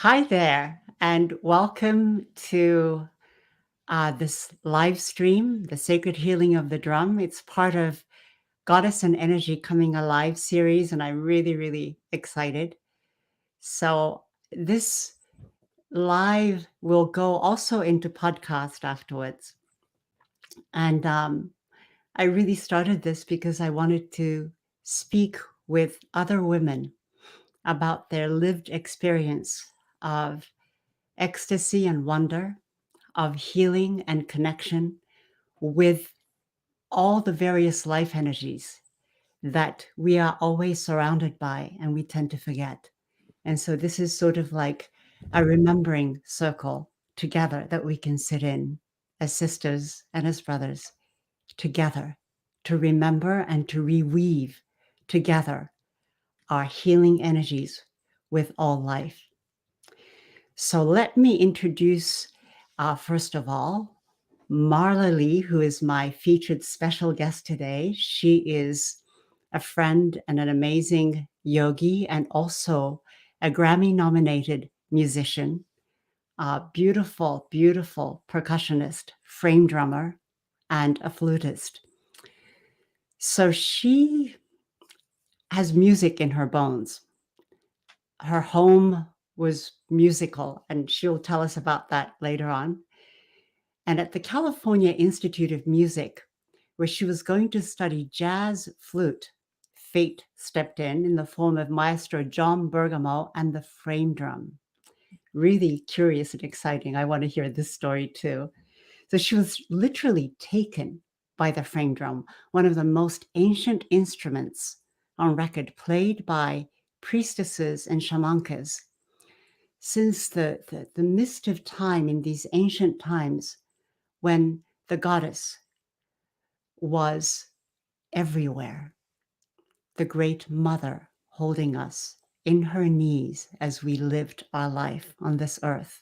Hi there, and welcome to this live stream, The Sacred Healing of the Drum. It's part of Goddess and Energy Coming Alive series, and I'm really, really excited. So, this live will go also into podcast afterwards. And I really started this because I wanted to speak with other women about their lived experience of ecstasy and wonder, of healing and connection with all the various life energies that we are always surrounded by and we tend to forget. And so this is sort of like a remembering circle together that we can sit in as sisters and as brothers together to remember and to reweave together our healing energies with all life. So let me introduce, first of all, Marla Leigh, who is my featured special guest today. She is a friend and an amazing yogi and also a Grammy nominated musician, a beautiful, beautiful percussionist, frame drummer, and a flutist. So she has music in her bones. Her home was musical, and she'll tell us about that later on. And at the California Institute of Music, where she was going to study jazz flute, fate stepped in the form of Maestro John Bergamo and the frame drum. Really curious and exciting. I want to hear this story too. So she was literally taken by the frame drum, one of the most ancient instruments on record, played by priestesses and shamankas. Since the mist of time in these ancient times, when the goddess was everywhere, the great mother holding us in her knees as we lived our life on this earth.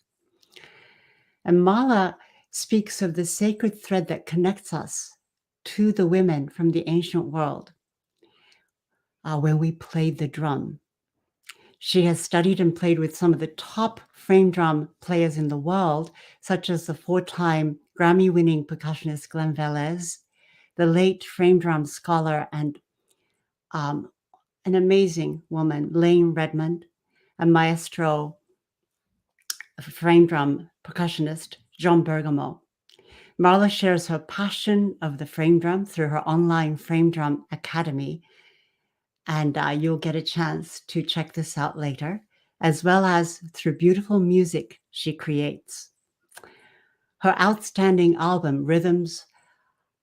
And Mala speaks of the sacred thread that connects us to the women from the ancient world when we played the drum. She has studied and played with some of the top frame drum players in the world, such as the 4-time Grammy-winning percussionist Glenn Velez, the late frame drum scholar and an amazing woman, Lane Redmond, a maestro frame drum percussionist, John Bergamo. Marla shares her passion of the frame drum through her online Frame Drum Academy, and you'll get a chance to check this out later, as well as through beautiful music she creates. Her outstanding album, Rhythms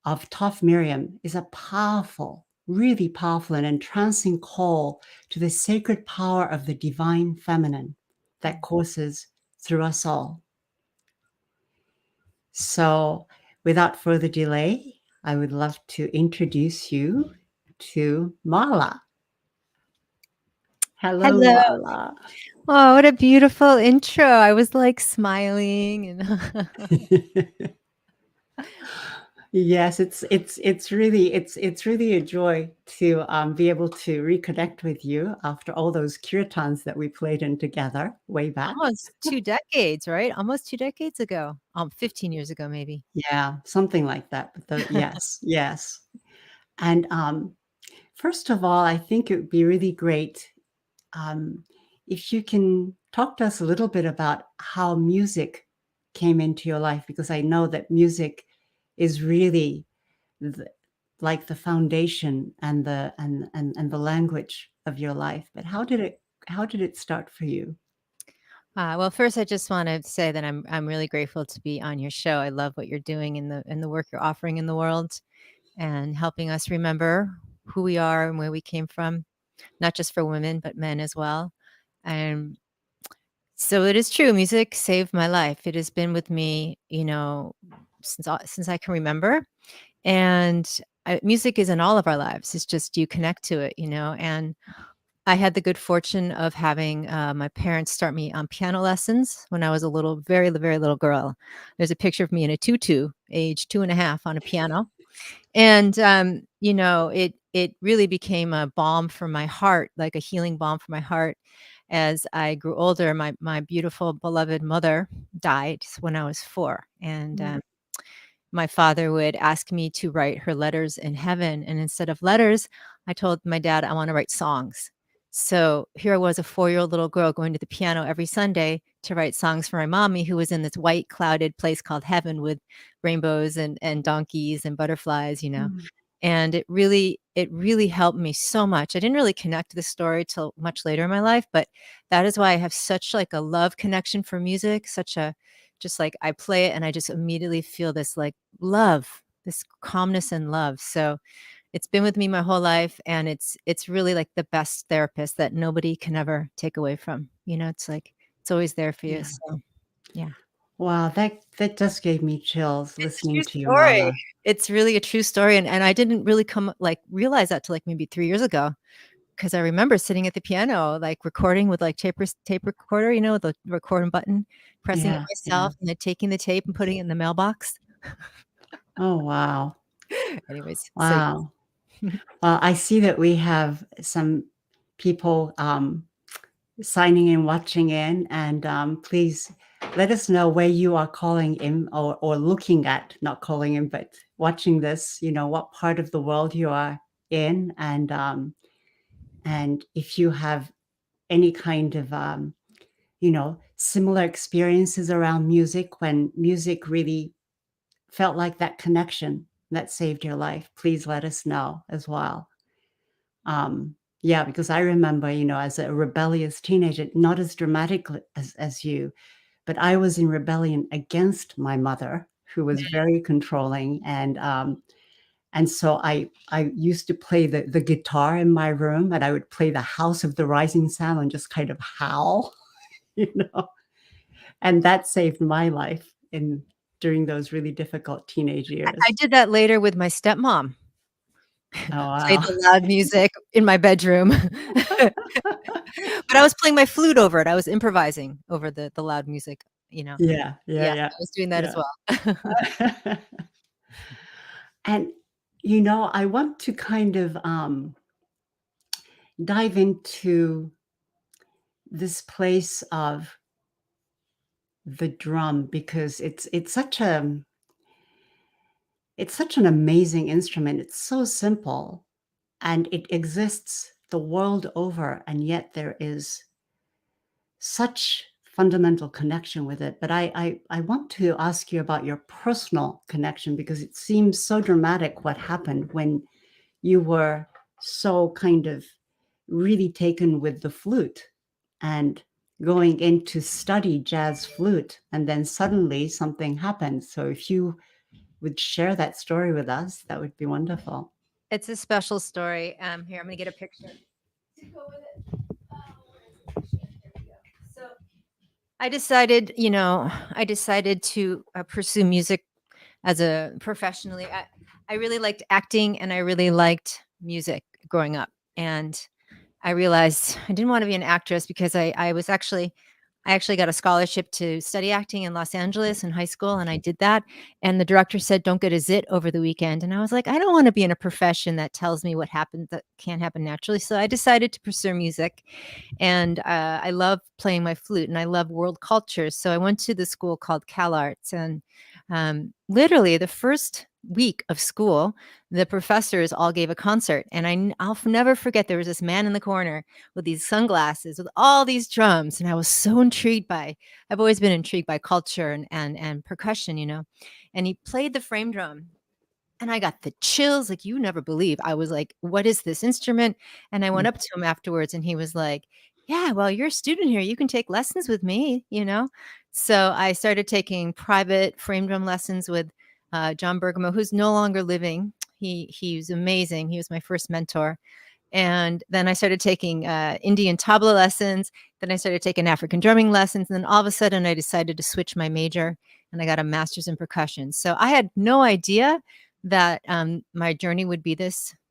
of Toph Miriam, is a powerful, really powerful and entrancing call to the sacred power of the divine feminine that courses through us all. So, without further delay, I would love to introduce you to Marla. Hello, Hello. Marla. Oh, what a beautiful intro. I was like smiling and Yes, it's really a joy to be able to reconnect with you after all those kirtans that we played in together way back. almost 2 decades, right? Almost 2 decades ago. 15 years ago, maybe. Yeah, something like that. But yes, yes. And first of all, I think it would be really great um, if you can talk to us a little bit about how music came into your life, because I know that music is really the, like the foundation and the language of your life. But how did it start for you? Well, first, I just want to say that I'm really grateful to be on your show. I love what you're doing and the work you're offering in the world and helping us remember who we are and where we came from, not just for women, but men as well. And so it is true. Music saved my life. It has been with me, since I can remember. And music is in all of our lives. It's just you connect to it, And I had the good fortune of having my parents start me on piano lessons when I was a little, very, very little girl. There's a picture of me in a tutu, age 2.5, on a piano. And it it really became a balm for my heart, like a healing balm for my heart. As I grew older, my beautiful beloved mother died when I was 4, and Mm. my father would ask me to write her letters in heaven. And instead of letters, I told my dad, I want to write songs. So here I was, a 4-year-old little girl going to the piano every Sunday to write songs for my mommy, who was in this white clouded place called heaven with rainbows and donkeys and butterflies, you know. Mm. And it really helped me so much. I didn't really connect to the story till much later in my life, but that is why I have such like a love connection for music, such a just like I play it and I just immediately feel this like love, this calmness and love. So it's been with me my whole life, and it's really like the best therapist that nobody can ever take away from. You know, it's like it's always there for you. Yeah. So yeah. Wow, that just gave me chills It's a listening true to you, story. Marla. It's really a true story, and I didn't really realize that till, like, maybe 3 years ago, because I remember sitting at the piano, like, recording with, like, tape recorder, you know, the recording button, pressing it Yeah, yeah. myself, and then taking the tape and putting it in the mailbox. Oh, wow. Anyways, so Wow. Well, I see that we have some people, signing in, watching in, and, please let us know where you are calling in or looking at, not calling in, but watching this, what part of the world you are in, and if you have any kind of, similar experiences around music when music really felt like that connection that saved your life, please let us know as well. Yeah, because I remember, as a rebellious teenager, not as dramatic as you, but I was in rebellion against my mother, who was very controlling, and so I used to play the guitar in my room, and I would play the House of the Rising Sun and just kind of howl, you know, and that saved my life in during those really difficult teenage I years. did that later with my stepmom. Oh, Played wow. the loud music in my bedroom. But I was playing my flute over it. I was improvising over the loud music, you know? Yeah, yeah, Yes, yeah, I was doing that as yeah. well. And, I want to kind of, dive into this place of the drum because it's such an amazing instrument. It's so simple, and it exists the world over, and yet there is such fundamental connection with it. But I want to ask you about your personal connection because it seems so dramatic what happened when you were so kind of really taken with the flute and going in to study jazz flute, and then suddenly something happened. So if you would share that story with us, that would be wonderful. It's a special story. Here, I'm gonna get a picture to go with it. Where is the picture? There we go. So I decided to pursue music as a professionally. I really liked acting and I really liked music growing up. And I realized I didn't want to be an actress because I actually got a scholarship to study acting in Los Angeles in high school, and I did that. And the director said, "Don't get a zit over the weekend." And I was like, "I don't want to be in a profession that tells me what happens that can't happen naturally." So I decided to pursue music, and I love playing my flute, and I love world cultures. So I went to the school called Cal Arts, and literally the first week of school, the professors all gave a concert, and I'll never forget. There was this man in the corner with these sunglasses with all these drums, and I was so intrigued by. I've always been intrigued by culture and percussion, you know. And he played the frame drum, and I got the chills like you never believe. I was like, "What is this instrument?" And I went Mm. up to him afterwards and he was like, "Yeah, well, you're a student here. You can take lessons with me, you know?" So I started taking private frame drum lessons with John Bergamo, who's no longer living. He was amazing. He was my first mentor. And then I started taking Indian tabla lessons. Then I started taking African drumming lessons. And then all of a sudden, I decided to switch my major and I got a master's in percussion. So I had no idea that my journey would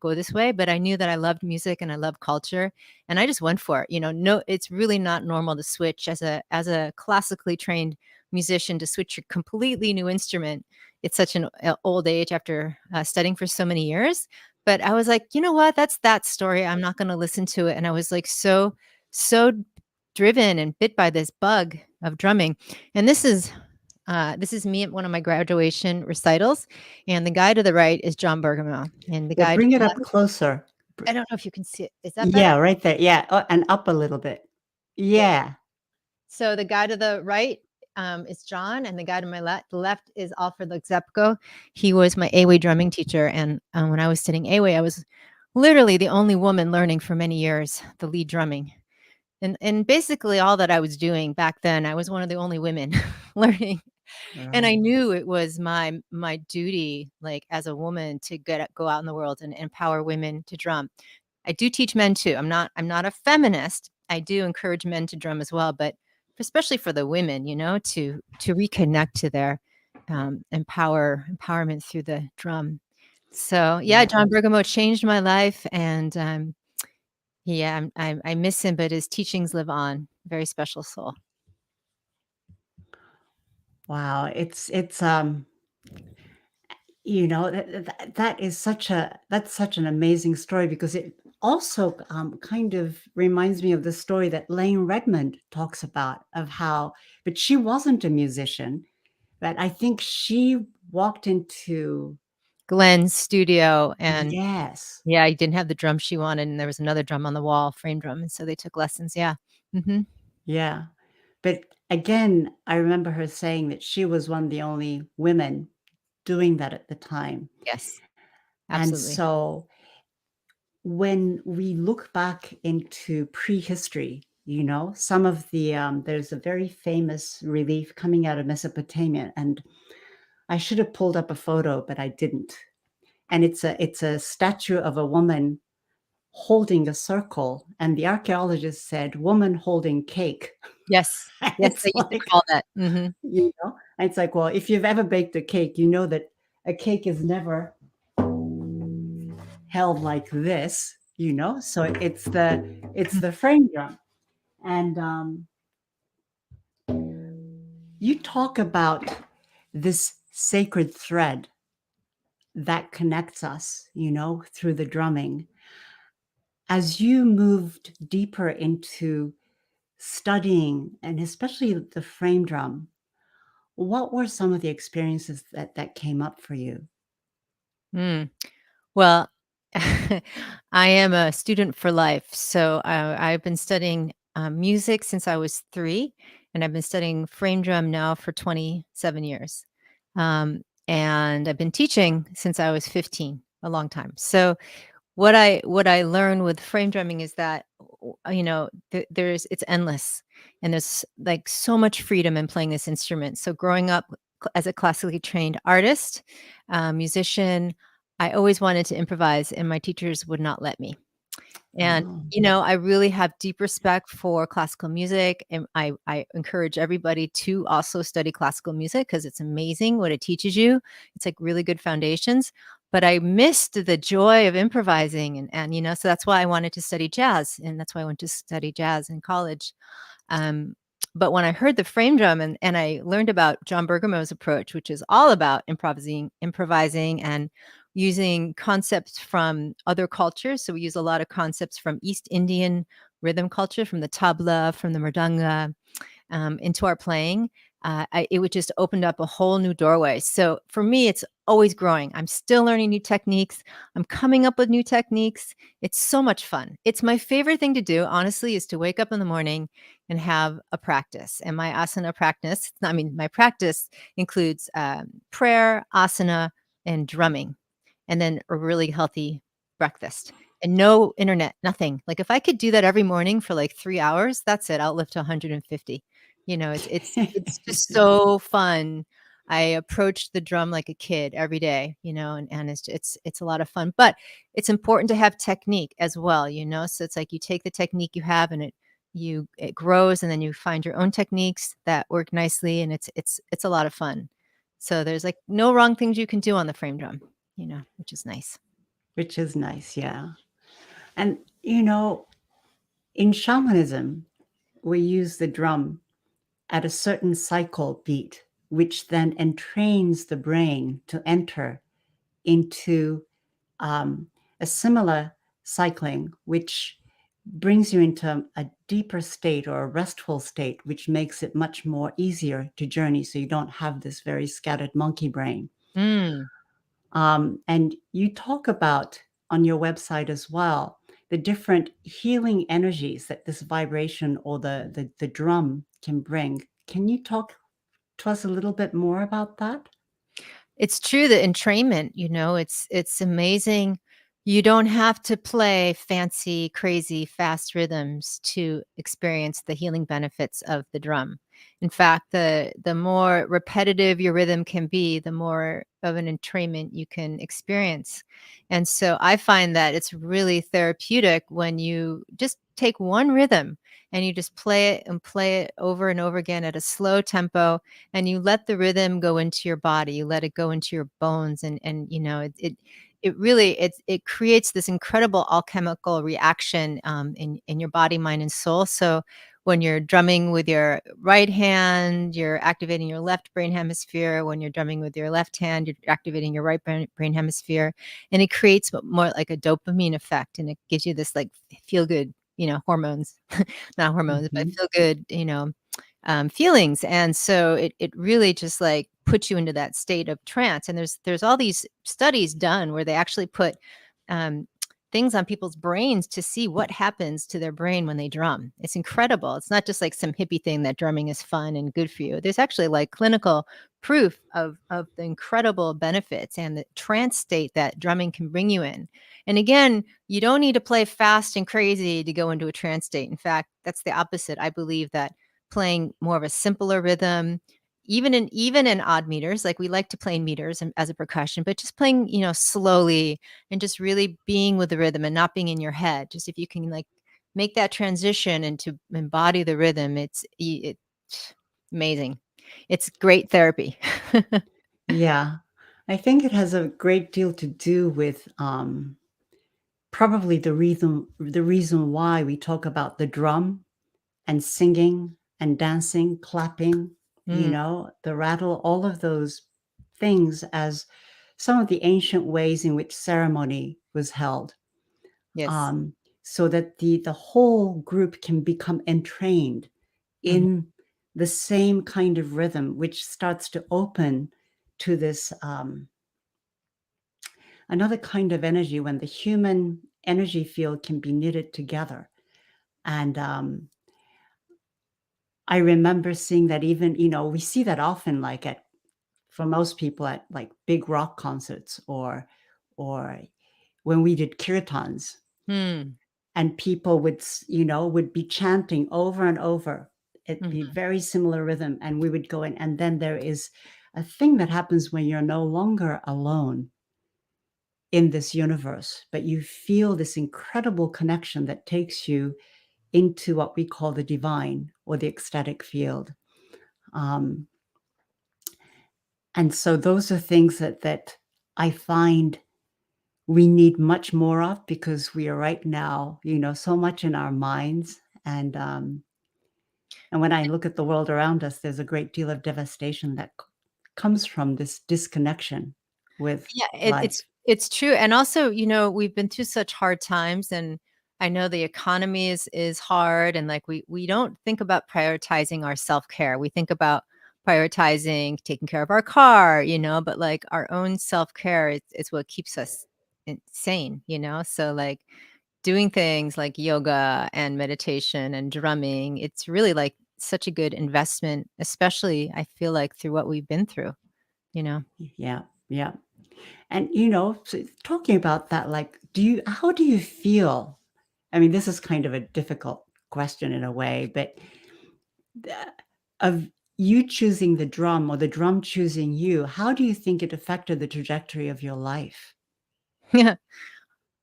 go this way, but I knew that I loved music and I loved culture, and I just went for it. You know, no, it's really not normal to switch as a classically trained musician to switch your completely new instrument. It's such an old age after studying for so many years, But I was like, "You know what? That's that story. I'm not gonna listen to it." And I was like so driven and bit by this bug of drumming. And this is me at one of my graduation recitals, and the guy to the right is John Bergamo, and the Well, guy to bring the it up left, closer. I don't know if you can see it. Is that better? Yeah, right there. Yeah, and up a little bit. Yeah. Yeah. So the guy to the right, is John, and the guy to my left is Alfred Lexepko. He was my Awe drumming teacher, and, when I was studying Awe, I was literally the only woman learning for many years the lead drumming. And basically all that I was doing back then, I was one of the only women learning. And I Right. knew it was my duty, like, as a woman to go out in the world and empower women to drum. I do teach men too. I'm not a feminist. I do encourage men to drum as well, but especially for the women, to reconnect to their, empowerment through the drum. So, yeah, Yeah. John Bergamo changed my life, and, yeah, I miss him, but his teachings live on. Very special soul. Wow. That is that's such an amazing story because it also kind of reminds me of the story that Lane Redmond talks about of how, but she wasn't a musician, but I think she walked into, Glenn's studio, and yes, yeah, he didn't have the drum she wanted, and there was another drum on the wall, frame drum, and so they took lessons, yeah. Mhm. yeah. But again, I remember her saying that she was one of the only women doing that at the time. Yes, And absolutely. so when we look back into prehistory, some of there's a very famous relief coming out of Mesopotamia, and I should have pulled up a photo, but I didn't. And it's a statue of a woman holding a circle, and the archaeologist said, "Woman holding cake." Yes. And Yes, it's they used to like, call that. Mhm. and it's like, well, if you've ever baked a cake, you know that a cake is never held like this, so it's the frame drum. And you talk about this sacred thread that connects us, through the drumming. As you moved deeper into studying, and especially the frame drum, what were some of the experiences that came up for you? Mm. Well, I am a student for life. So I've been studying music since I was 3, and I've been studying frame drum now for 27 years. And I've been teaching since I was 15, a long time. So what I learned with frame drumming is that there's it's endless, and there's like so much freedom in playing this instrument. So growing up as a classically trained artist, musician, I always wanted to improvise, and my teachers would not let me. And, Oh, I really have deep respect for classical music, and I encourage everybody to also study classical music because it's amazing what it teaches you. It's like really good foundations. But I missed the joy of improvising, and so that's why I wanted to study jazz, and that's why I went to study jazz in college. Um, but when I heard the frame drum, and I learned about John Bergamo's approach, which is all about improvising and using concepts from other cultures. So we use a lot of concepts from East Indian rhythm culture, from the tabla, from the mridanga, into our playing, it would just opened up a whole new doorway. So for me, it's always growing. I'm still learning new techniques. I'm coming up with new techniques. It's so much fun. It's my favorite thing to do, honestly, is to wake up in the morning and have a practice. And my asana practice, I mean, my practice includes prayer, asana, and drumming, and then a really healthy breakfast. And no internet, nothing. Like if I could do that every morning for like 3 hours, that's it. I'll live to 150. It's just so fun. I approach the drum like a kid every day, and it's a lot of fun. But it's important to have technique as well, So it's like you take the technique you have, and it grows, and then you find your own techniques that work nicely, and it's a lot of fun. So there's like no wrong things you can do on the frame drum, which is nice. which is nice, yeah. And in shamanism, we use the drum at a certain cycle beat, which then entrains the brain to enter into um, a similar cycling, which brings you into a deeper state or a restful state, which makes it much more easier to journey. So you don't have this very scattered monkey brain. Mm. And you talk about on your website as well the different healing energies that this vibration or the drum can bring. Can you talk to us a little bit more about that? It's true, the entrainment, it's amazing. You don't have to play fancy, crazy, fast rhythms to experience the healing benefits of the drum. In fact, the more repetitive your rhythm can be, the more of an entrainment you can experience. And so I find that it's really therapeutic when you just take one rhythm and you just play it over and over again at a slow tempo, and you let the rhythm go into your body, you let it go into your bones, and it really it creates this incredible alchemical reaction, in your body, mind, and soul. So when you're drumming with your right hand, you're activating your left brain hemisphere. When you're drumming with your left hand, you're activating your right brain hemisphere, and it creates more like a dopamine effect, and it gives you this like feel good, hormones, not hormones, but Mhm. feel good, feelings. And so it really just like puts you into that state of trance. And there's all these studies done where they actually put um, things on people's brains to see what happens to their brain when they drum. It's incredible. It's not just like some hippie thing that drumming is fun and good for you. There's actually like clinical proof of the incredible benefits and the trance state that drumming can bring you in. And again, you don't need to play fast and crazy to go into a trance state. In fact, that's the opposite. I believe that playing more of a simpler rhythm, even in odd meters, like we like to play in meters and as a percussion, but just playing, slowly, and just really being with the rhythm and not being in your head. Just if you can like make that transition and to embody the rhythm, it's amazing. It's great therapy. Yeah. I think it has a great deal to do with probably the reason why we talk about the drum and singing and dancing, clapping, Mm, the rattle, all of those things as some of the ancient ways in which ceremony was held, yes. um, so that the whole group can become entrained Mhm. in the same kind of rhythm, which starts to open to this another kind of energy when the human energy field can be knitted together. And I remember seeing that even, we see that often, like for most people at like big rock concerts or when we did kirtans Mm, and people would be chanting over and over. It'd be mhm. very similar rhythm and we would go in. And then there is a thing that happens when you're no longer alone in this universe, but you feel this incredible connection that takes you into what we call the divine or the ecstatic field. Um, and so those are things that I find we need much more of because we are right now, so much in our minds. And when I look at the world around us, there's a great deal of devastation that comes from this disconnection with Yeah, it's life. it's true, and also, we've been through such hard times, and I know the economy is hard, and like we don't think about prioritizing our self care. We think about prioritizing taking care of our car, but like our own self care is what keeps us sane. So like doing things like yoga and meditation and drumming, it's really like such a good investment, especially I feel like through what we've been through. You know. Yeah, yeah. And, so talking about that, like, how do you feel? I mean, this is kind of a difficult question in a way, but the- of you choosing the drum or the drum choosing you, how do you think it affected the trajectory of your life?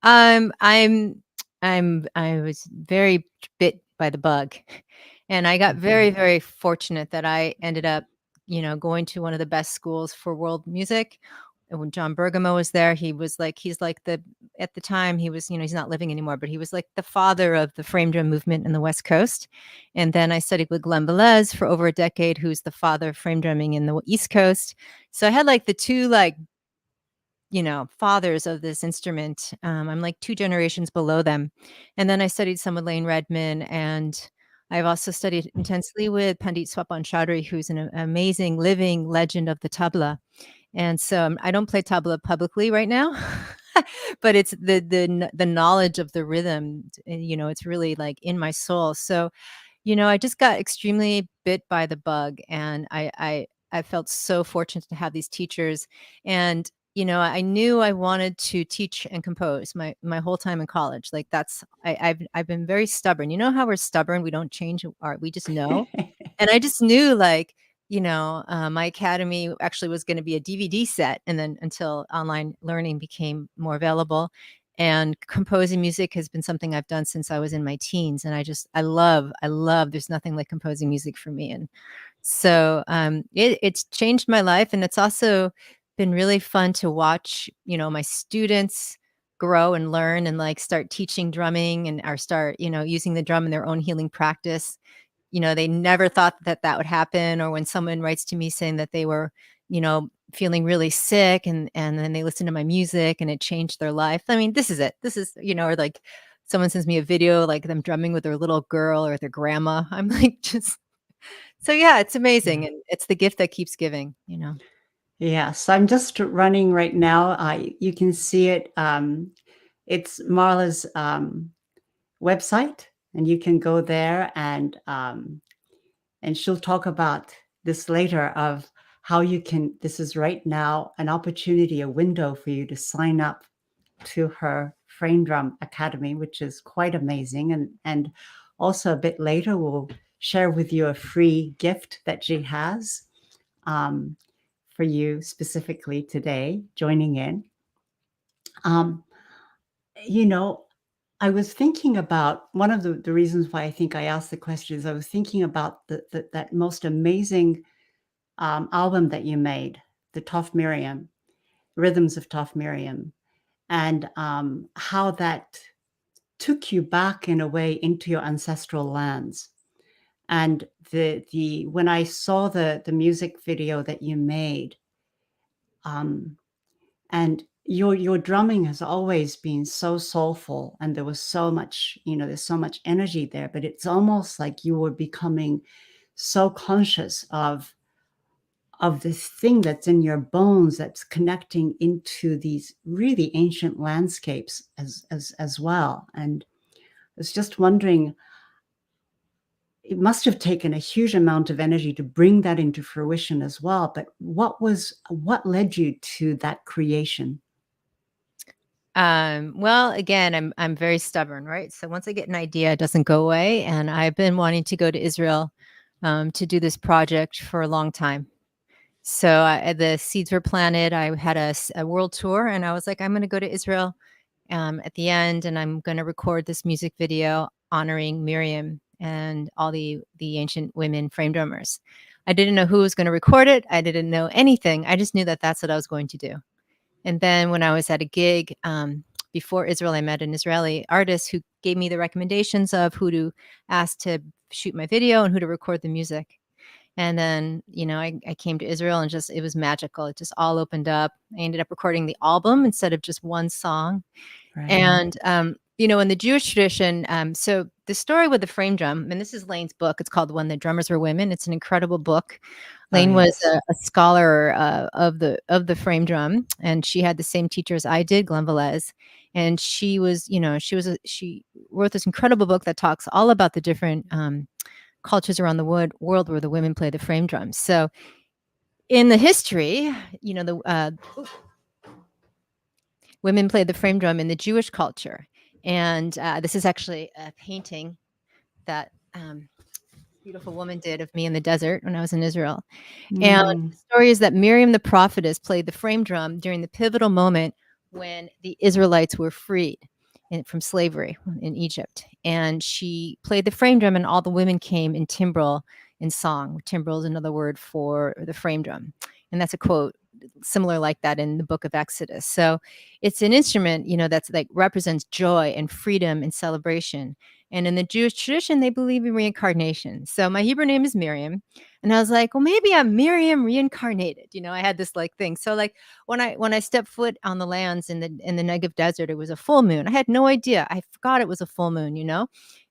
Um, I'm I was very bit by the bug, and I got Mhm. very, very fortunate that I ended up, going to one of the best schools for world music. And when John Bergamo was there, he's like the at the time he was, he's not living anymore, but he was like the father of the frame drum movement in the West Coast. And then I studied with Glenn Velez for over a decade, who's the father of frame drumming in the East Coast. So I had like the two like fathers of this instrument. I'm like 2 generations below them. And then I studied some with Lane Redman, and I've also studied intensely with Pandit Swapan Chaudhary, who's an amazing living legend of the tabla. And so I don't play tabla publicly right now, but it's the knowledge of the rhythm, it's really like in my soul. So, I just got extremely bit by the bug, and I felt so fortunate to have these teachers. And I knew I wanted to teach and compose my whole time in college. Like I've been very stubborn. You know how we're stubborn, we don't change our, we just know. And I just knew, like, my academy actually was going to be a DVD set, and then until online learning became more available. And composing music has been something I've done since I was in my teens, and I love. There's nothing like composing music for me, and so it's changed my life, and it's also been really fun to watch, my students grow and learn and like start teaching drumming, and or start, using the drum in their own healing practice. They never thought that that would happen. Or when someone writes to me saying that they were, feeling really sick, and then they listen to my music and it changed their life. I mean, this is it. This is, or like someone sends me a video, like them drumming with their little girl or their grandma. I'm like, just, so yeah, it's amazing. Yeah. And it's the gift that keeps giving. Yes, I'm just running right now. You can see it. It's Marla's website, and you can go there, and she'll talk about this later, of how you can. This is right now an opportunity, a window for you to sign up to her Frame Drum Academy, which is quite amazing. And also a bit later, we'll share with you a free gift that she has. For you specifically today, joining in. Um, you know, I was thinking about one of the reasons why I think I asked the question is I was thinking about that most amazing album that you made, the Toph Miriam, Rhythms of Toph Miriam, and how that took you back in a way into your ancestral lands. And the when I saw the music video that you made, um, and your drumming has always been so soulful, and there was so much, there's so much energy there, but it's almost like you were becoming so conscious of this thing that's in your bones, that's connecting into these really ancient landscapes as well. And I was just wondering, it must have taken a huge amount of energy to bring that into fruition as well, but what led you to that creation? Well, again, I'm very stubborn, right? So once I get an idea, it doesn't go away. And I've been wanting to go to Israel to do this project for a long time. So the seeds were planted. I had a world tour, and I was like, I'm going to go to Israel at the end, and I'm going to record this music video honoring Miriam and all the ancient women frame drummers. I didn't know who was going to record it. I didn't know anything. I just knew that that's what I was going to do. And then when I was at a gig before Israel, I met an Israeli artist who gave me the recommendations of who to ask to shoot my video and who to record the music. And then, I came to Israel, and just, it was magical. It just all opened up. I ended up recording the album instead of just one song. Right. And, in the Jewish tradition, so the story with the frame drum, and this is Lane's book, it's called When the Drummers Were Women. It's an incredible book. Oh, Lane was yes. a scholar of the frame drum, and she had the same teacher as I did, Glenn Velez. And she was, she wrote this incredible book that talks all about the different cultures around the world where the women play the frame drums. So in the history, the women played the frame drum in the Jewish culture. And this is actually a painting that beautiful woman did of me in the desert when I was in Israel. And Mm. the story is that Miriam the prophetess played the frame drum during the pivotal moment when the Israelites were freed from slavery in Egypt. And she played the frame drum, and all the women came in timbrel in song. Timbrel is another word for the frame drum. And that's a quote similar like that in the book of Exodus. So it's an instrument, that's like represents joy and freedom and celebration. And in the Jewish tradition, they believe in reincarnation. So my Hebrew name is Miriam. And I was like, well, maybe I'm Miriam reincarnated. I had this like thing. So like when I stepped foot on the lands in the Negev desert, it was a full moon. I had no idea. I forgot it was a full moon,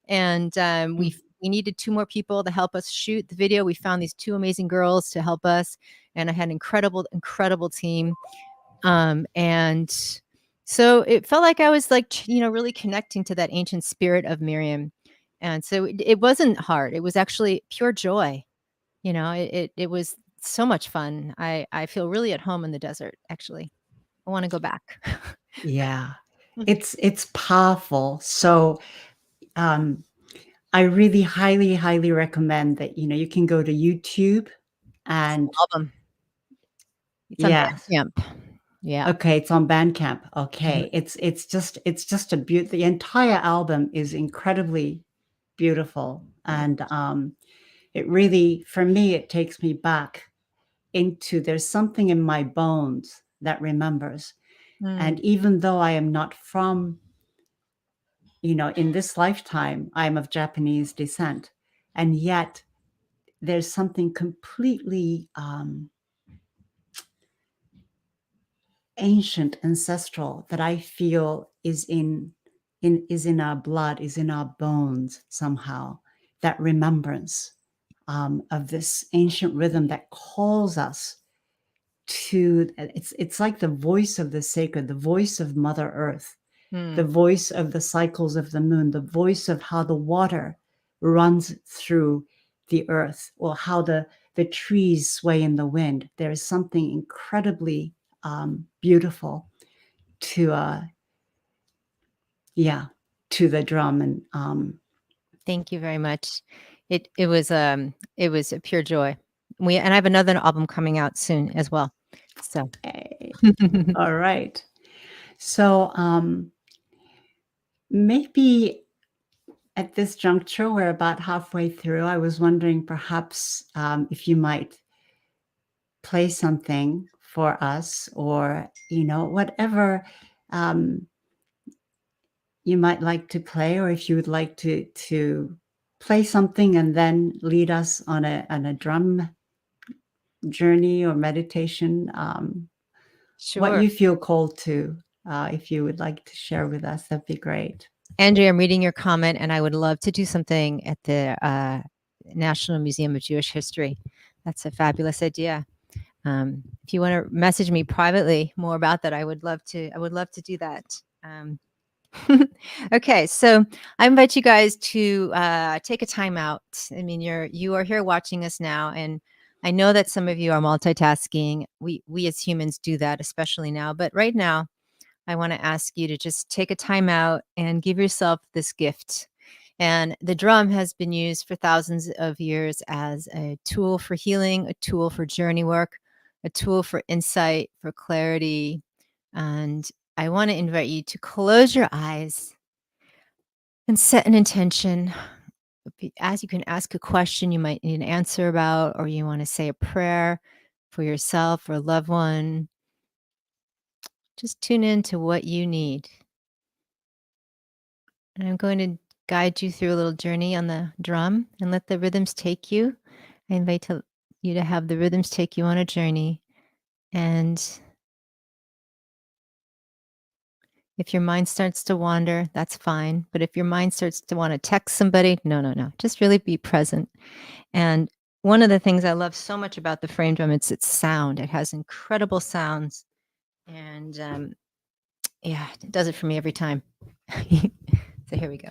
And we needed 2 more people to help us shoot the video. We found these 2 amazing girls to help us, and I had an incredible team. And so it felt like I was like, really connecting to that ancient spirit of Miriam. And so it wasn't hard. It was actually pure joy. It was so much fun. I feel really at home in the desert, actually. I want to go back. Yeah. It's powerful. So I really highly recommend that, you can go to YouTube and Album. It's on yes. Bandcamp. Yeah. Okay, it's on Bandcamp. Mhm. Okay. It's just the entire album is incredibly beautiful. And it really, for me, it takes me back into there's something in my bones that remembers. And even though I am not from, in this lifetime, I'm of Japanese descent. And yet there's something completely ancient, ancestral that I feel is in our blood, is in our bones somehow. That remembrance of this ancient rhythm that calls us to. It's like the voice of the sacred, the voice of Mother Earth, the voice of the cycles of the moon, the voice of how the water runs through the earth, or how the trees sway in the wind. There is something incredibly beautiful to to the drum. And Thank you very much. It was a pure joy. And I have another album coming out soon as well. So all right. So maybe at this juncture, we're about halfway through. I was wondering perhaps if you might play something for us, or whatever you might like to play, or if you would like to play something and then lead us on a drum journey or meditation, what sure. you feel called to, if you would like to share with us, that'd be great. Andrea, I'm reading your comment, and I would love to do something at the National Museum of Jewish History. That's a fabulous idea. If you want to message me privately more about that, I would love to do that. Okay, so I invite you guys to take a time out. I mean, you are here watching us now, and I know that some of you are multitasking. We as humans do that, especially now. But right now, I want to ask you to just take a time out and give yourself this gift. And the drum has been used for thousands of years as a tool for healing, a tool for journey work, a tool for insight, for clarity. And I want to invite you to close your eyes and set an intention. As you can ask a question you might need an answer about, or you want to say a prayer for yourself or a loved one. Just tune in to what you need. And I'm going to guide you through a little journey on the drum and let the rhythms take you. I invite you to have the rhythms take you on a journey. And if your mind starts to wander, that's fine. But if your mind starts to want to text somebody, no. Just really be present. And one of the things I love so much about the frame drum, it's its sound. It has incredible sounds. And yeah, it does it for me every time. So here we go.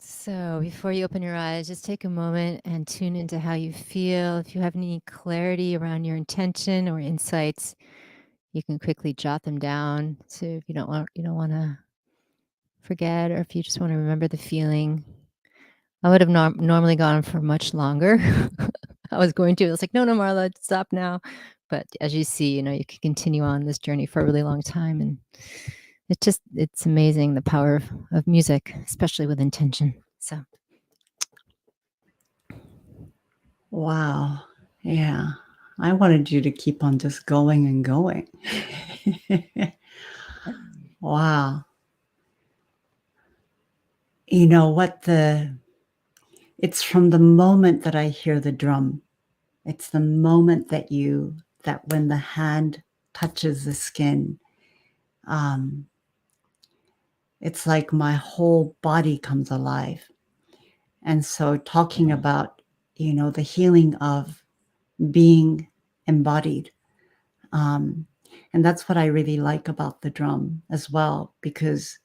So before you open your eyes, just take a moment and tune into how you feel. If you have any clarity around your intention or insights, you can quickly jot them down. So if you don't want to forget, or if you just want to remember the feeling. I would have normally gone for much longer. I was going to. I was like, no, no, Marla, stop now. But as you see, you can continue on this journey for a really long time, and it's amazing the power of music, especially with intention. So. Wow. Yeah. I wanted you to keep on just going and going. Wow. You know what it's from the moment that I hear the drum. It's the moment that when the hand touches the skin, it's like my whole body comes alive. And so talking about, the healing of being embodied. And that's what I really like about the drum as well, because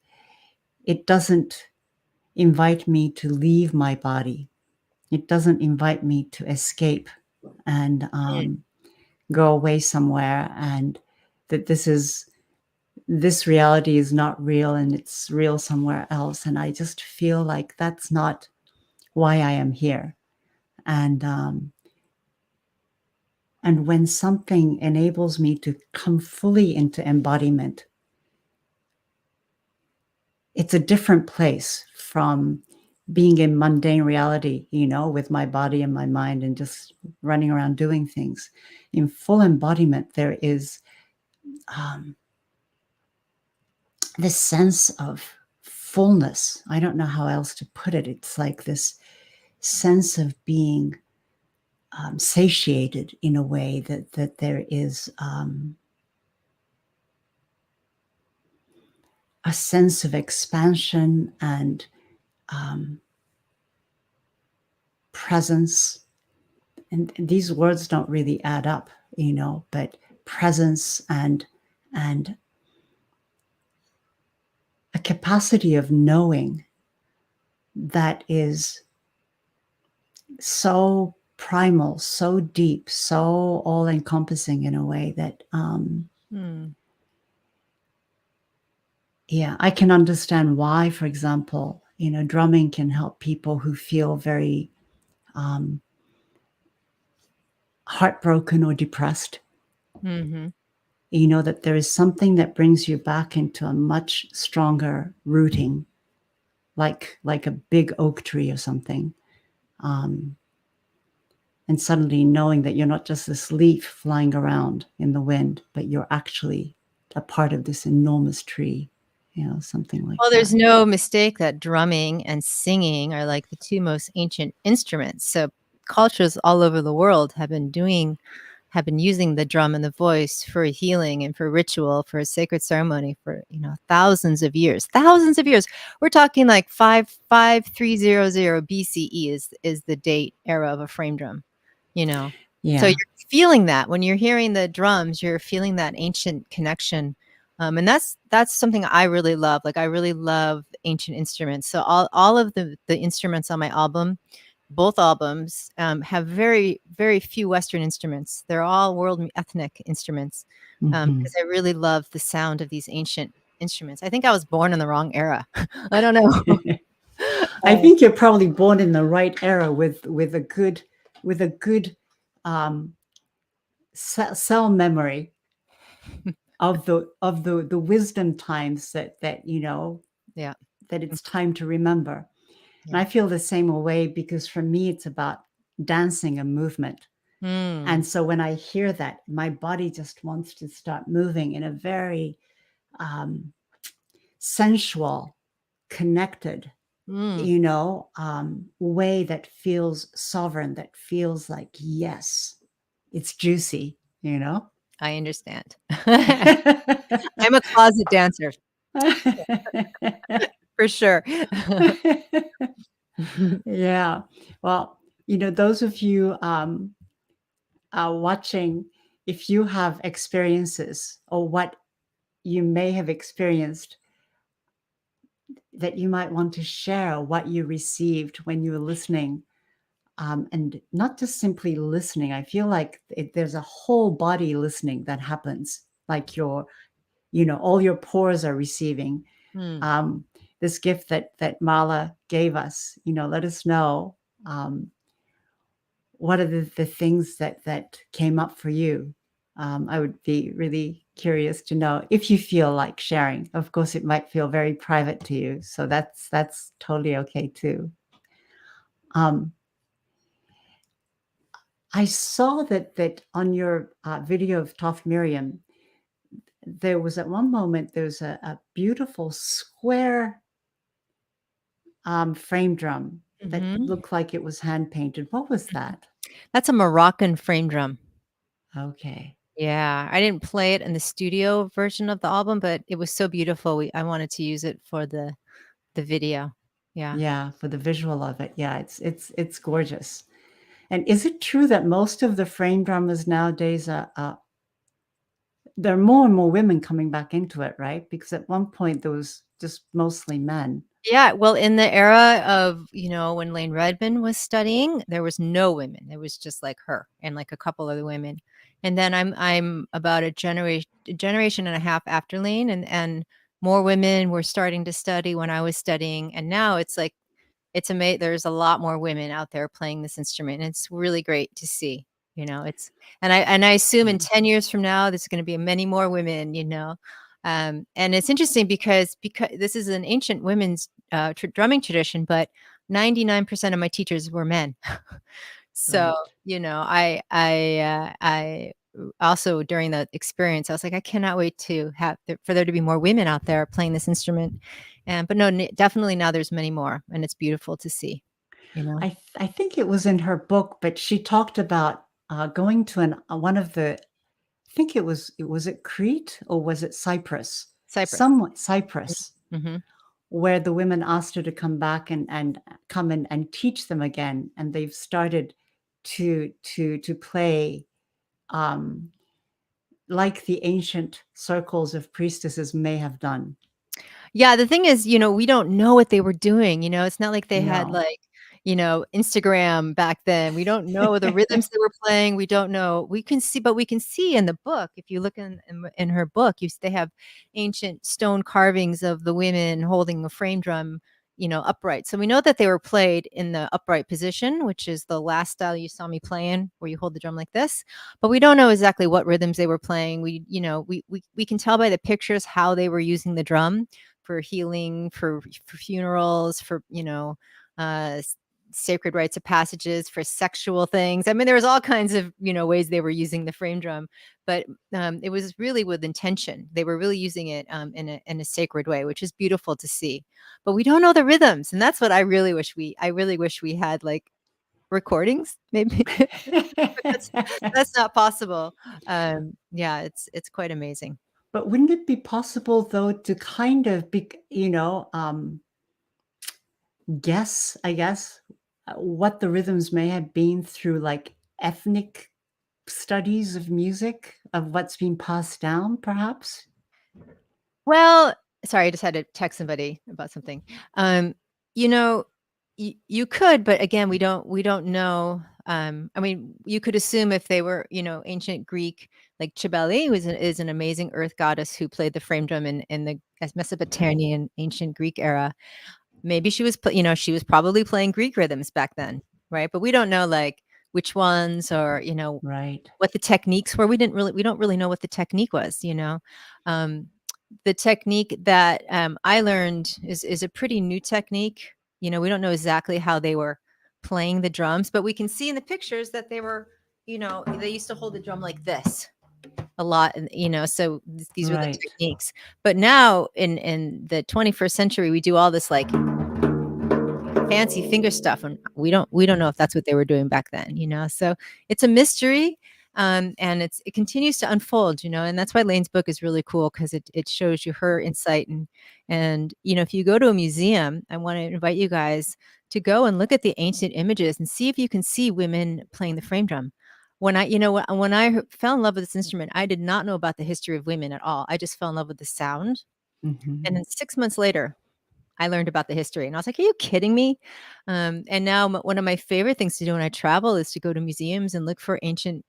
it doesn't invite me to leave my body. It doesn't invite me to escape and go away somewhere, and that this reality is not real and it's real somewhere else. And I just feel like that's not why I am here. And when something enables me to come fully into embodiment, it's a different place from being in mundane reality, with my body and my mind and just running around doing things. In full embodiment, there is this sense of fullness. I don't know how else to put it. It's like this sense of being satiated in a way that there is a sense of expansion and presence. And these words don't really add up, but presence and a capacity of knowing that is so primal, so deep, so all encompassing in a way that, Mm. yeah, I can understand why, for example, drumming can help people who feel very um, heartbroken or depressed. Mhm. That there is something that brings you back into a much stronger rooting, like a big oak tree or something. Um, and suddenly knowing that you're not just this leaf flying around in the wind, but you're actually a part of this enormous tree, something like Well, that. there's no mistake that drumming and singing are like the two most ancient instruments. So cultures all over the world have been using the drum and the voice for healing and for ritual, for a sacred ceremony for, thousands of years. Thousands of years. We're talking like 5300 BCE is the date era of a frame drum, you know. So Yeah. you're feeling that when you're hearing the drums, you're feeling that ancient connection. And that's something I really love. Like I really love ancient instruments. So all of the instruments on my album, both albums, have very very few Western instruments. They're all world ethnic instruments, Hmm. because I really love the sound of these ancient instruments. I think I was born in the wrong era. I don't know. I Uh, think you're probably born in the right era with a good um, cell memory of the wisdom times that yeah. that it's time to remember. And Yeah. I feel the same way because for me it's about dancing and movement. Mm, And so when I hear that, my body just wants to start moving in a very um, sensual, connected, mm, way that feels sovereign, that feels like, yes, it's juicy. I understand. I'm a closet dancer for sure. Yeah. Well, those of you watching, if you have experiences or what you may have experienced that you might want to share, what you received when you were listening, and not just simply listening. I feel like there's a whole body listening that happens, like all your pores are receiving Mm. um, this gift that Marla gave us. Let us know. What are the things that came up for you? I would be really curious to know if you feel like sharing. Of course, it might feel very private to you, so that's totally okay too. Um, I saw that on your video of Toph Miriam, there was at one moment there was a beautiful square frame drum that Mhm. looked like it was hand painted. What was Mhm. that? That's a Moroccan frame drum. Okay. Yeah, I didn't play it in the studio version of the album, but it was so beautiful. I wanted to use it for the video. Yeah. Yeah, for the visual of it. Yeah, it's gorgeous. And is it true that most of the frame drummers nowadays there are more and more women coming back into it, right? Because at one point there was just mostly men. Yeah, well, in the era of, when Lane Redmond was studying, there was no women. It was just like her and like a couple other women. And then I'm about a generation and a half after Lane, and more women were starting to study when I was studying. And now it's like it's amazing. There's a lot more women out there playing this instrument, and it's really great to see. It's and I assume in Mhm. 10 years from now, there's going to be many more women. And it's interesting because this is an ancient women's drumming tradition, but 99% of my teachers were men. So, Right. I also during that experience, I was like, I cannot wait to for there to be more women out there playing this instrument. And but no, definitely now there's many more, and it's beautiful to see. You know, I think it was in her book, but she talked about going to one of the. I think it was it Crete or was it Cyprus? Cyprus. Somewhat Cyprus, Hmm. where the women asked her to come back and come and teach them again, and they've started to play um, like the ancient circles of priestesses may have done. Yeah, the thing is, we don't know what they were doing. It's not like they had No. like Instagram back then. We don't know the rhythms they were playing. We don't know. We can see, but we can see in the book. If you look in her book, they have ancient stone carvings of the women holding a frame drum, upright. So we know that they were played in the upright position, which is the last style you saw me playing, where you hold the drum like this. But we don't know exactly what rhythms they were playing. We can tell by the pictures how they were using the drum for healing, for funerals, for uh, sacred rites of passages, for sexual things. I mean, there was all kinds of ways they were using the frame drum, but it was really with intention. They were really using it in a sacred way, which is beautiful to see. But we don't know the rhythms, and that's what I really wish we had, like, recordings, maybe. But that's not possible. Yeah, it's quite amazing. But wouldn't it be possible, though, to kind of guess, I guess, what the rhythms may have been through like ethnic studies of music, of what's been passed down, perhaps? Well, sorry, I just had to text somebody about something. You know, you could, but again, we don't know. I mean, you could assume if they were, ancient Greek, like Cybele, who is an amazing earth goddess who played the frame drum in the as Mesopotamian ancient Greek era. Maybe she was probably playing Greek rhythms back then, right? But we don't know, like, which ones, or Right. what the techniques were. We don't really know what the technique was. Um, the technique that I learned is a pretty new technique. We don't know exactly how they were playing the drums, but we can see in the pictures that they used to hold the drum like this a lot, and so these were the Right. techniques. But now in the 21st century, we do all this, like, fancy finger stuff, and we don't know if that's what they were doing back then. So it's a mystery, and it continues to unfold, and that's why Lane's book is really cool, because it shows you her insight. And if you go to a museum, I want to invite you guys to go and look at the ancient images and see if you can see women playing the frame drum. When I fell in love with this instrument, I did not know about the history of women at all. I just fell in love with the sound, Mhm. and then 6 months later, I learned about the history, and I was like, "Are you kidding me?" And now, one of my favorite things to do when I travel is to go to museums and look for ancient,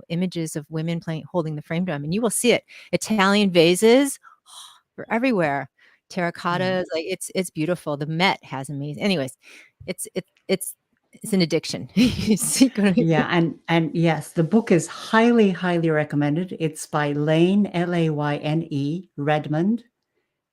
images of women holding the frame drum, and you will see it. Italian vases, they're everywhere. Yeah. Terracottas, like, it's beautiful. The Met has amazing. Anyways, it's it it's an addiction. You see, Yeah, and yes, the book is highly, highly recommended. It's by Lane, Layne, Redmond,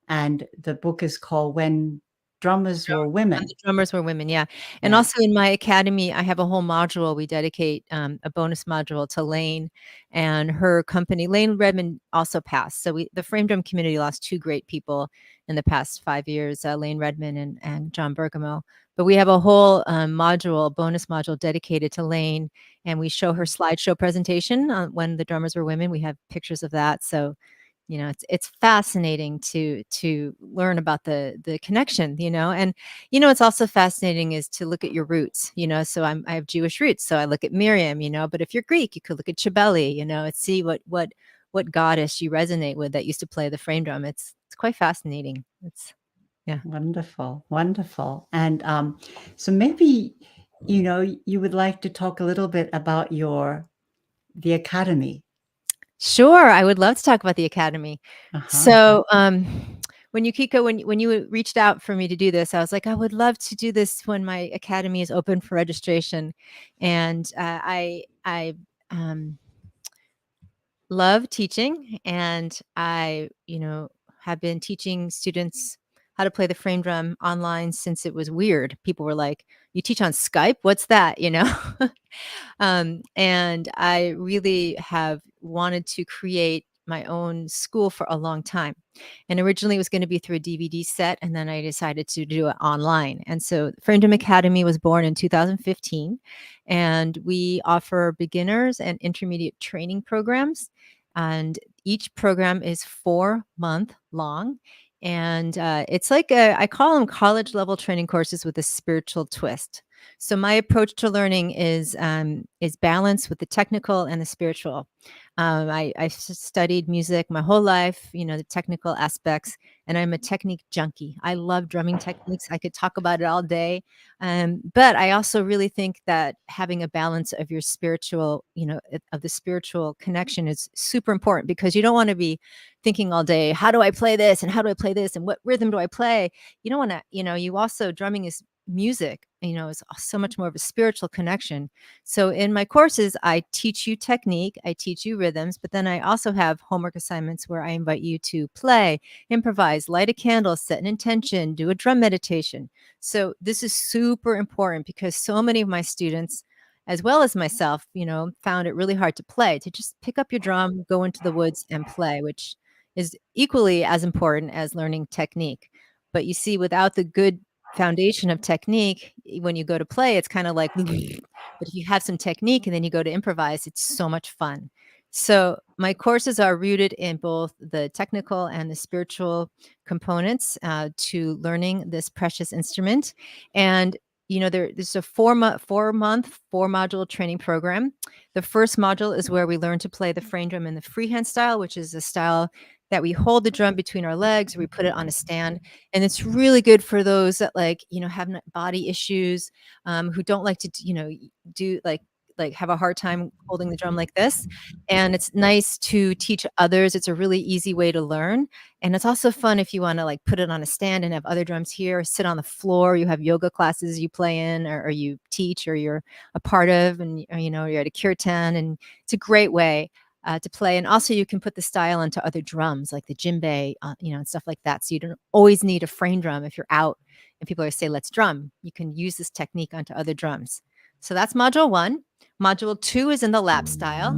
and the book is called When Drummers Were And Women. the drummers were women, yeah. And Yeah. also in my academy, I have a whole module. We dedicate a bonus module to Lane and her company. Lane Redmond also passed. So the frame drum community lost two great people in the past 5 years, Lane Redmond and John Bergamo. But we have a whole module, a bonus module dedicated to Lane, and we show her slideshow presentation on when the drummers were women. We have pictures of that. So it's fascinating to learn about the connection, and it's also fascinating is to look at your roots. So I have Jewish roots, so I look at Miriam. But if you're Greek, you could look at Cybele, and see what goddess you resonate with that used to play the frame drum. It's quite fascinating. It's Yeah. Wonderful, wonderful. And so maybe, you would like to talk a little bit about the academy. Sure, I would love to talk about the academy. Uh-huh. So, when you reached out for me to do this, I was like, I would love to do this when my academy is open for registration. And I love teaching, and I, have been teaching students how to play the frame drum online since it was weird. People were like, "You teach on Skype? What's that?" And I really have wanted to create my own school for a long time. And originally it was going to be through a DVD set, and then I decided to do it online. And so Frame Drum Academy was born in 2015, and we offer beginners and intermediate training programs. And each program is 4 month long. And it's like I call them college level training courses with a spiritual twist. So my approach to learning is balance with the technical and the spiritual. I studied music my whole life, the technical aspects, and I'm a technique junkie. I love drumming techniques. I could talk about it all day. But I also really think that having a balance of your spiritual, of the spiritual connection is super important, because you don't want to be thinking all day, how do I play this? And how do I play this? And what rhythm do I play? You don't want to, you also, drumming is music, is so much more of a spiritual connection. So in my courses, I teach you technique, I teach you rhythms, but then I also have homework assignments where I invite you to play, improvise, light a candle, set an intention, do a drum meditation. So this is super important, because so many of my students, as well as myself, found it really hard to play, to just pick up your drum, go into the woods and play, which is equally as important as learning technique. But you see, without the good foundation of technique, when you go to play, it's kind of like, but if you have some technique and then you go to improvise, it's so much fun. So my courses are rooted in both the technical and the spiritual components to learning this precious instrument. And there's a 4-module training program. The first module is where we learn to play the frame drum in the freehand style, which is a style that we hold the drum between our legs, or we put it on a stand. And it's really good for those that have body issues, who don't like to, do have a hard time holding the drum like this. And it's nice to teach others. It's a really easy way to learn. And it's also fun if you want to put it on a stand and have other drums here, or sit on the floor. You have yoga classes you play in, or you teach, or you're a part of, and you're at a kirtan, and it's a great way to play. And also you can put the style onto other drums, like the djembe, and stuff like that. So you don't always need a frame drum. If you're out and people are say, let's drum, you can use this technique onto other drums. So that's module 1. Module 2 is in the lap style.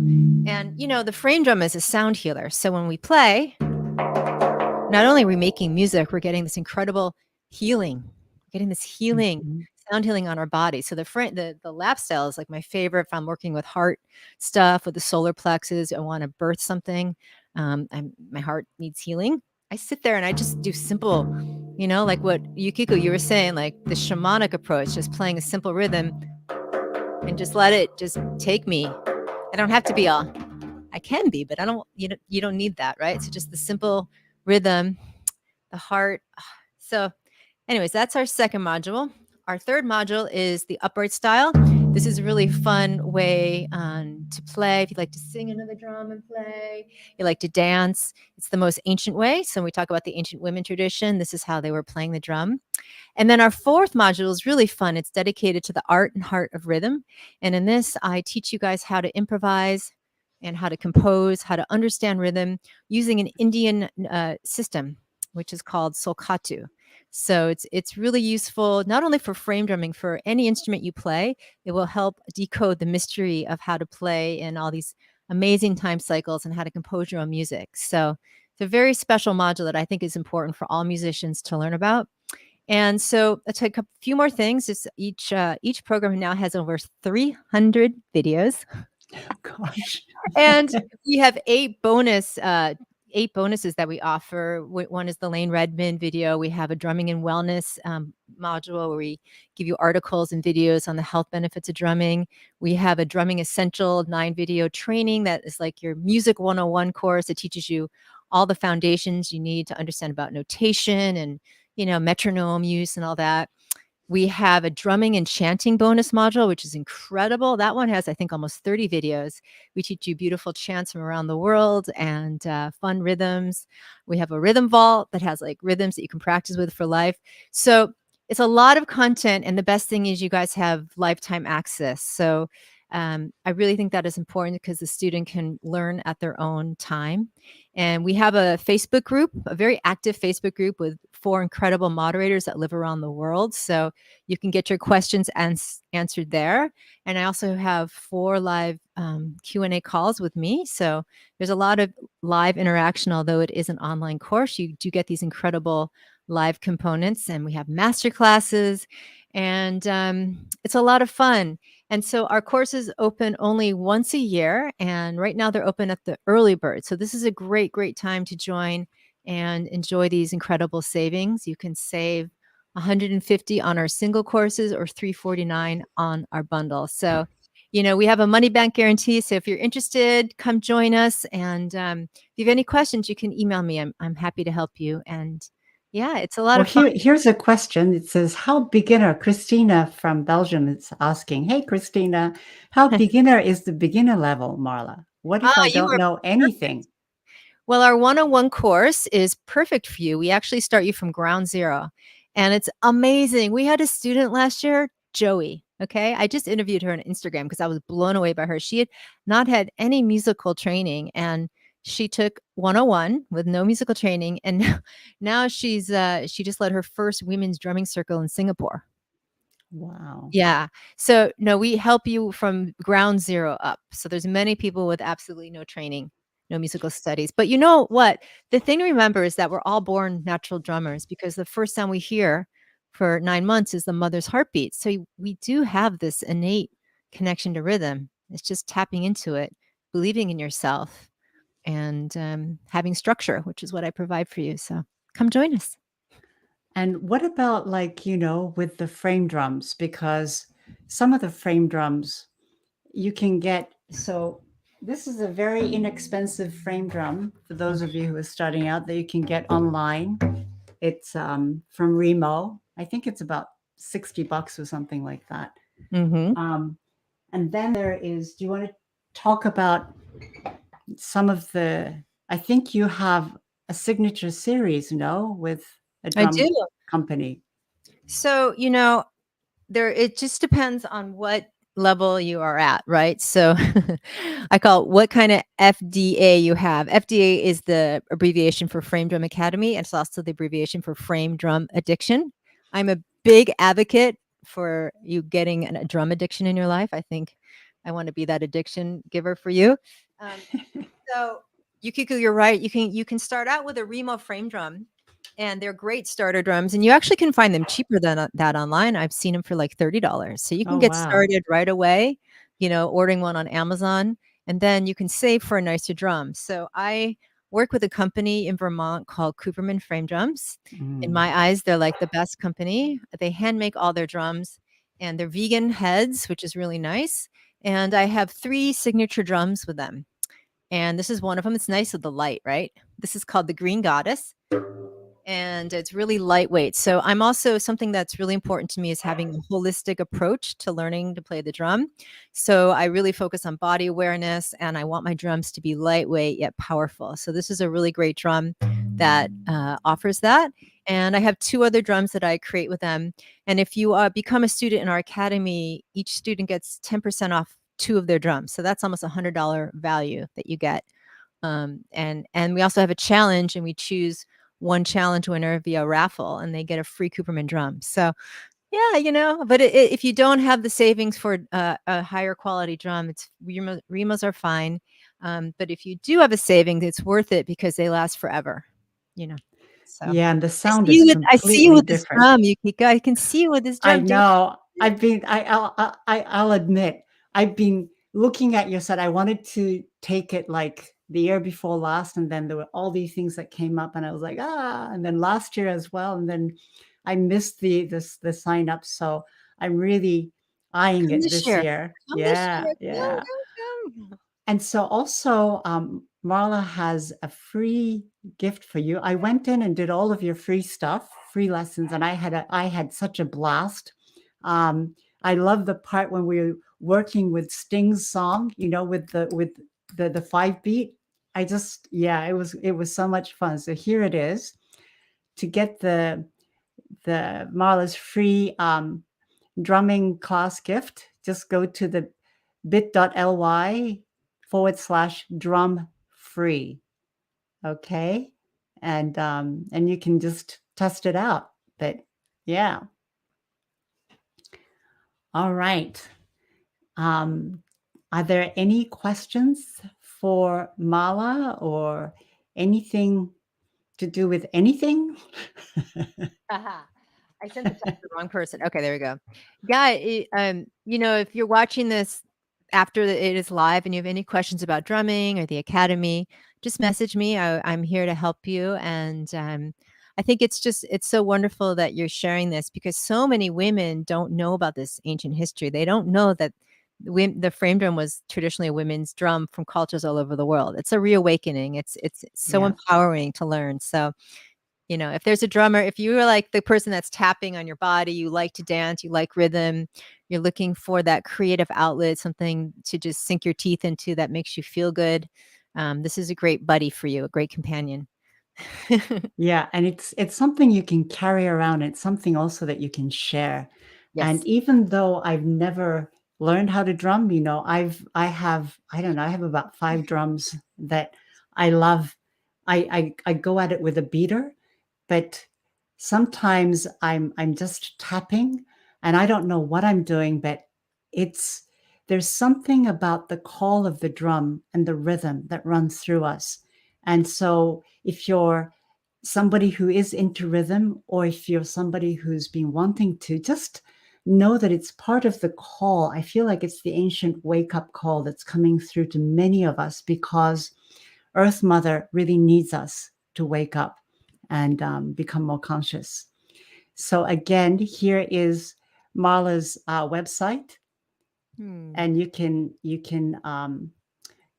And, the frame drum is a sound healer. So when we play, not only are we making music, we're getting this incredible healing, Mhm. sound healing on our body. So the lap style is like my favorite. If I'm working with heart stuff, with the solar plexus, I want to birth something, my heart needs healing, I sit there and I just do simple, like what Yukiko, you were saying, like the shamanic approach, just playing a simple rhythm and just let it just take me. I don't have to be all, I can be, but I don't, you don't need that, right? So just the simple rhythm, the heart. So anyways, that's our second module. Our third module is the upright style. This is a really fun way to play. If you'd like to sing into the drum and play, you like to dance, it's the most ancient way. So when we talk about the ancient women tradition, this is how they were playing the drum. And then our fourth module is really fun. It's dedicated to the art and heart of rhythm. And in this, I teach you guys how to improvise and how to compose, how to understand rhythm using an Indian system, which is called Solkatu. So it's really useful, not only for frame drumming, for any instrument you play. It will help decode the mystery of how to play in all these amazing time cycles and how to compose your own music. So it's a very special module that I think is important for all musicians to learn about. And so let's take a few more things. It's each program now has over 300 videos. Gosh. And we have 8 bonuses that we offer. One is the Lane Redmond video. We have a drumming and wellness module where we give you articles and videos on the health benefits of drumming. We have a drumming essential 9-video training that is like your music 101 course. It teaches you all the foundations you need to understand about notation and metronome use and all that. We have a drumming and chanting bonus module, which is incredible. That one has, I think, almost 30 videos. We teach you beautiful chants from around the world and fun rhythms. We have a rhythm vault that has like rhythms that you can practice with for life. So it's a lot of content. And the best thing is you guys have lifetime access. So I really think that is important, because the student can learn at their own time. And we have a Facebook group, a very active Facebook group with 4 incredible moderators that live around the world. So you can get your questions answered there. And I also have 4 live Q&A calls with me. So there's a lot of live interaction, although it is an online course. You do get these incredible live components, and we have master classes, and it's a lot of fun. And so our courses open only once a year, and right now they're open at the early bird. So this is a great, great time to join and enjoy these incredible savings. You can save $150 on our single courses or $349 on our bundle. So We have a money back guarantee. So if you're interested, come join us. And if you have any questions, you can email me. I'm happy to help you. And yeah, it's a lot Well, of fun. here's a question. It says, how beginner, Christina from Belgium is asking, hey, Christina, how beginner is the beginner level, Marla? What if I You don't are know perfect. anything? Well, our 101 course is perfect for you. We actually start you from ground zero, and it's amazing. We had a student last year, Joey. Okay. I just interviewed her on Instagram because I was blown away by her. She had not had any musical training, and she took 101 with no musical training. And now she just led her first women's drumming circle in Singapore. Wow. Yeah. So no, we help you from ground zero up. So there's many people with absolutely no training, no musical studies. But you know what? The thing to remember is that we're all born natural drummers because the first sound we hear for 9 months is the mother's heartbeat. So we do have this innate connection to rhythm. It's just tapping into it, believing in yourself, and having structure, which is what I provide for you. So come join us. And what about like, with the frame drums? Because some of the frame drums you can get. So this is a very inexpensive frame drum for those of you who are starting out that you can get online. It's from Remo. I think it's about $60 or something like that. Mm-hmm. Um, and then there is, do you want to talk about some of the, I think you have a signature series, no, with a I do. drum company. So, it just depends on what level you are at, right? So I call it what kind of FDA you have. FDA is the abbreviation for Frame Drum Academy, and it's also the abbreviation for Frame Drum Addiction. I'm a big advocate for you getting a drum addiction in your life. I think I want to be that addiction giver for you. Um, so Yukiko, you're right. You can start out with a Remo frame drum, and they're great starter drums, and you actually can find them cheaper than that online. I've seen them for like $30, so you can Oh, get wow. started right away. Ordering one on Amazon, and then you can save for a nicer drum. So I work with a company in Vermont called Cooperman Frame Drums. In Mm. my eyes, they're like the best company. They hand make all their drums, and they're vegan heads, which is really nice. And I have 3 signature drums with them. And this is one of them. It's nice with the light, right? This is called the Green Goddess, and it's really lightweight. So I'm also something that's really important to me is having a holistic approach to learning to play the drum. So I really focus on body awareness, and I want my drums to be lightweight yet powerful. So this is a really great drum that offers that. And I have 2 other drums that I create with them. And if you become a student in our academy, each student gets 10% off 2 of their drums. So that's almost $100 value that you get. And we also have a challenge, and we choose one challenge winner via raffle, and they get a free Cooperman drum. So yeah, but if you don't have the savings for a higher quality drum, it's Remos are fine. But if you do have a savings, it's worth it because they last forever. You know. So Yeah, and the I sound see is you with I see you completely with this different. drum, Yukiko. I can see you with this I drum. Do know. I'll admit, I've been looking at your set. I wanted to take it like the year before last, and then there were all these things that came up, and I was like, and then last year as well, and then I missed the sign up, so I'm really eyeing come it this this year. year. Come this Yeah, year. Come, yeah. come, come. And so also, Marla has a free gift for you. I went in and did all of your free stuff, free lessons, and I had such a blast. I love the part when we were working with Sting's song, with the 5 beat. Yeah, it was so much fun. So here it is. To get the Marla's free drumming class gift, just go to the bit.ly/drum free. Okay. And you can just test it out. But yeah. All right. Um, are there any questions for Mala or anything to do with anything? Aha. I sent the text to the wrong person. Okay, there we go. Yeah, if you're watching this after it is live and you have any questions about drumming or the academy, just message me. I'm here to help you. And I think it's so wonderful that you're sharing this because so many women don't know about this ancient history. They don't know that the frame drum was traditionally a women's drum from cultures all over the world. It's a reawakening. It's so Yeah. empowering to learn. So, if there's a drummer, if you are like the person that's tapping on your body, you like to dance, you like rhythm, you're looking for that creative outlet, something to just sink your teeth into that makes you feel good. This is a great buddy for you, a great companion. Yeah, and it's something you can carry around. It's something also that you can share. And Yes. even though I've never learned how to drum, I don't know, I have about 5 drums that I love. I go at it with a beater, but sometimes I'm just tapping and I don't know what I'm doing, but it's there's something about the call of the drum and the rhythm that runs through us. And so if you're somebody who is into rhythm, or if you're somebody who's been wanting to, just know that it's part of the call. I feel like it's the ancient wake up call that's coming through to many of us because Earth Mother really needs us to wake up and become more conscious. So again, here is Marla's website, Hmm. and you can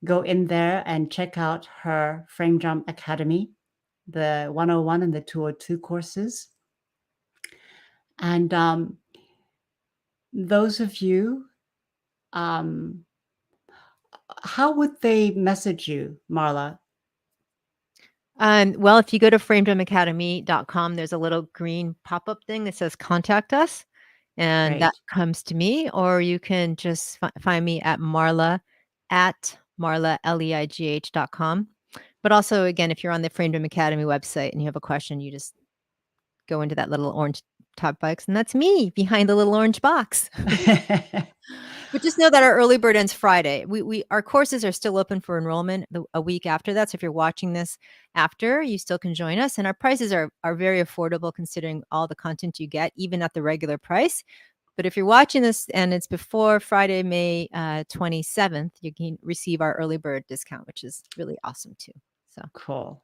go in there and check out her Frame Drum Academy, the 101 and the 202 courses. And those of you, um, how would they message you, Marla? Well, if you go to framedrumacademy.com, there's a little green pop-up thing that says contact us, and that Great. comes to me, or you can just find me at Marla, Leigh.com. But also, again, if you're on the Frame Drum Academy website and you have a question, you just go into that little orange top box, and that's me behind the little orange box. But just know that our early bird ends Friday. Our courses are still open for enrollment a week after that. So if you're watching this after, you still can join us. And our prices are very affordable considering all the content you get, even at the regular price. But if you're watching this and it's before Friday, May 27th, you can receive our early bird discount, which is really awesome too. So Cool.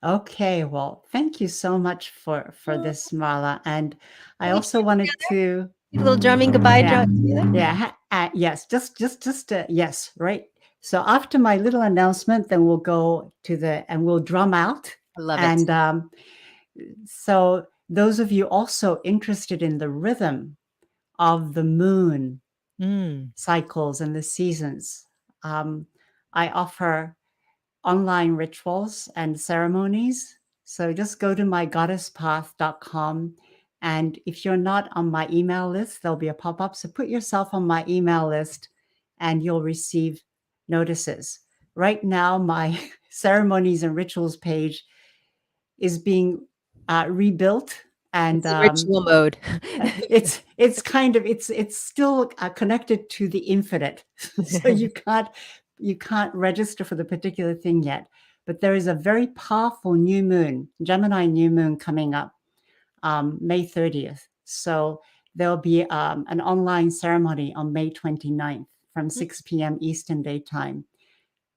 Okay, well, thank you so much for oh, this, Marla. And I can we also chant wanted together? to, Do a little drumming goodbye yeah, together? yeah, yes, just yes, right. So after my little announcement, then we'll go to and we'll drum out. I love it. And so those of you also interested in the rhythm of the moon Mm. cycles and the seasons, I offer online rituals and ceremonies. So just go to mygoddesspath.com. And if you're not on my email list, there'll be a pop up. So put yourself on my email list and you'll receive notices. Right now, my ceremonies and rituals page is being rebuilt. And It's in ritual mode. it's still connected to the infinite, so you can't register for the particular thing yet. But there is a very powerful new moon, Gemini new moon, coming up May 30th. So there'll be an online ceremony on May 29th from 6 p.m. Eastern Daytime,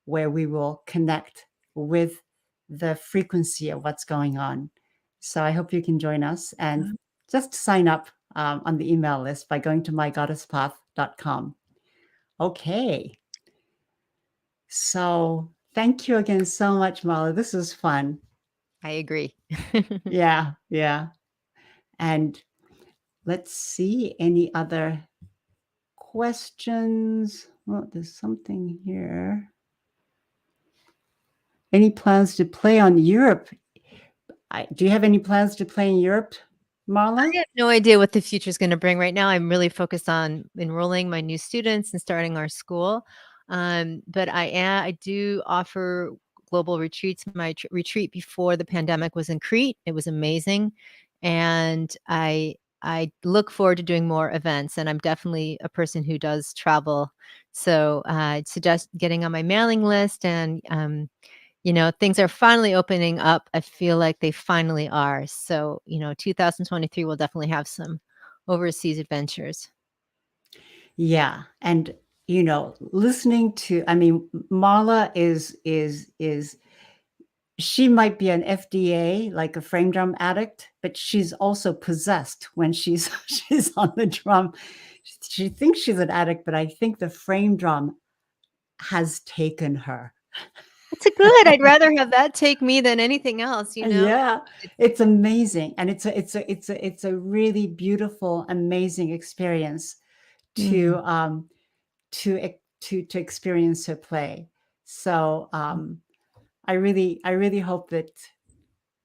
where we will connect with the frequency of what's going on. So I hope you can join us and just sign up on the email list by going to mygoddesspath.com. Okay. So thank you again so much, Marla. This is fun. I agree. Yeah, yeah. And let's see any other questions. Well, there's something here. Any plans to play on Europe? Do you have any plans to play in Europe, Marla? I have no idea what the future is gonna bring. Right now, I'm really focused on enrolling my new students and starting our school. But I do offer global retreats. My retreat before the pandemic was in Crete. It was amazing, and I look forward to doing more events, and I'm definitely a person who does travel. So, I'd suggest getting on my mailing list and, things are finally opening up. I feel like they finally are. So, 2023 will definitely have some overseas adventures. Yeah, and listening to, I mean, Marla is she might be an FDA, like a frame drum addict, but she's also possessed when she's she's on the drum. She thinks she's an addict, but I think the frame drum has taken her. It's a good. I'd rather have that take me than anything else, you know? Yeah, It's it's amazing, and it's a really beautiful, amazing experience to, mm, to experience her play. So, I really hope that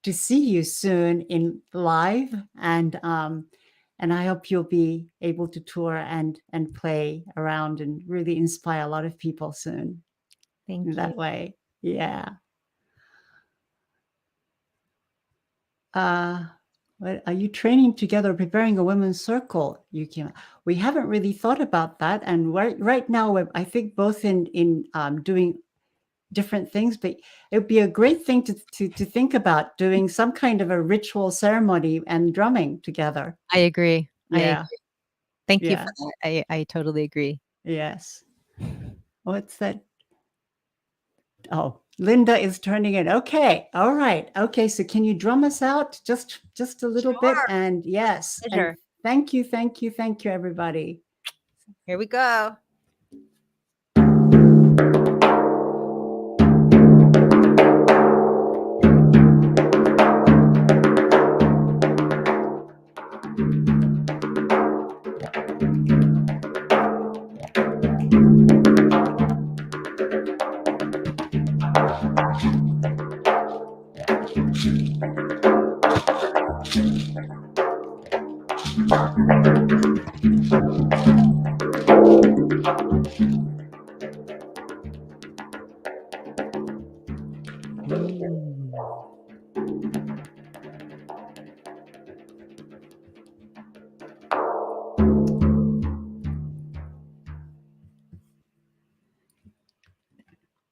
to see you soon in live, and I hope you'll be able to tour and play around and really inspire a lot of people soon in thank you. that way. Yeah. Uh, what are you training together, preparing a women's circle? You can. We haven't really thought about that, and right now I think both in doing different things, but it would be a great thing to think about doing some kind of a ritual ceremony and drumming together. I agree. I Yeah. agree. Thank you for Yeah. that. I totally agree. Yes. What's that? Oh, Linda is turning in. Okay. All right. Okay. So can you drum us out just a little bit? Sure. And yes. And Pleasure. thank you, thank you, thank you, everybody. Here we go. Mm.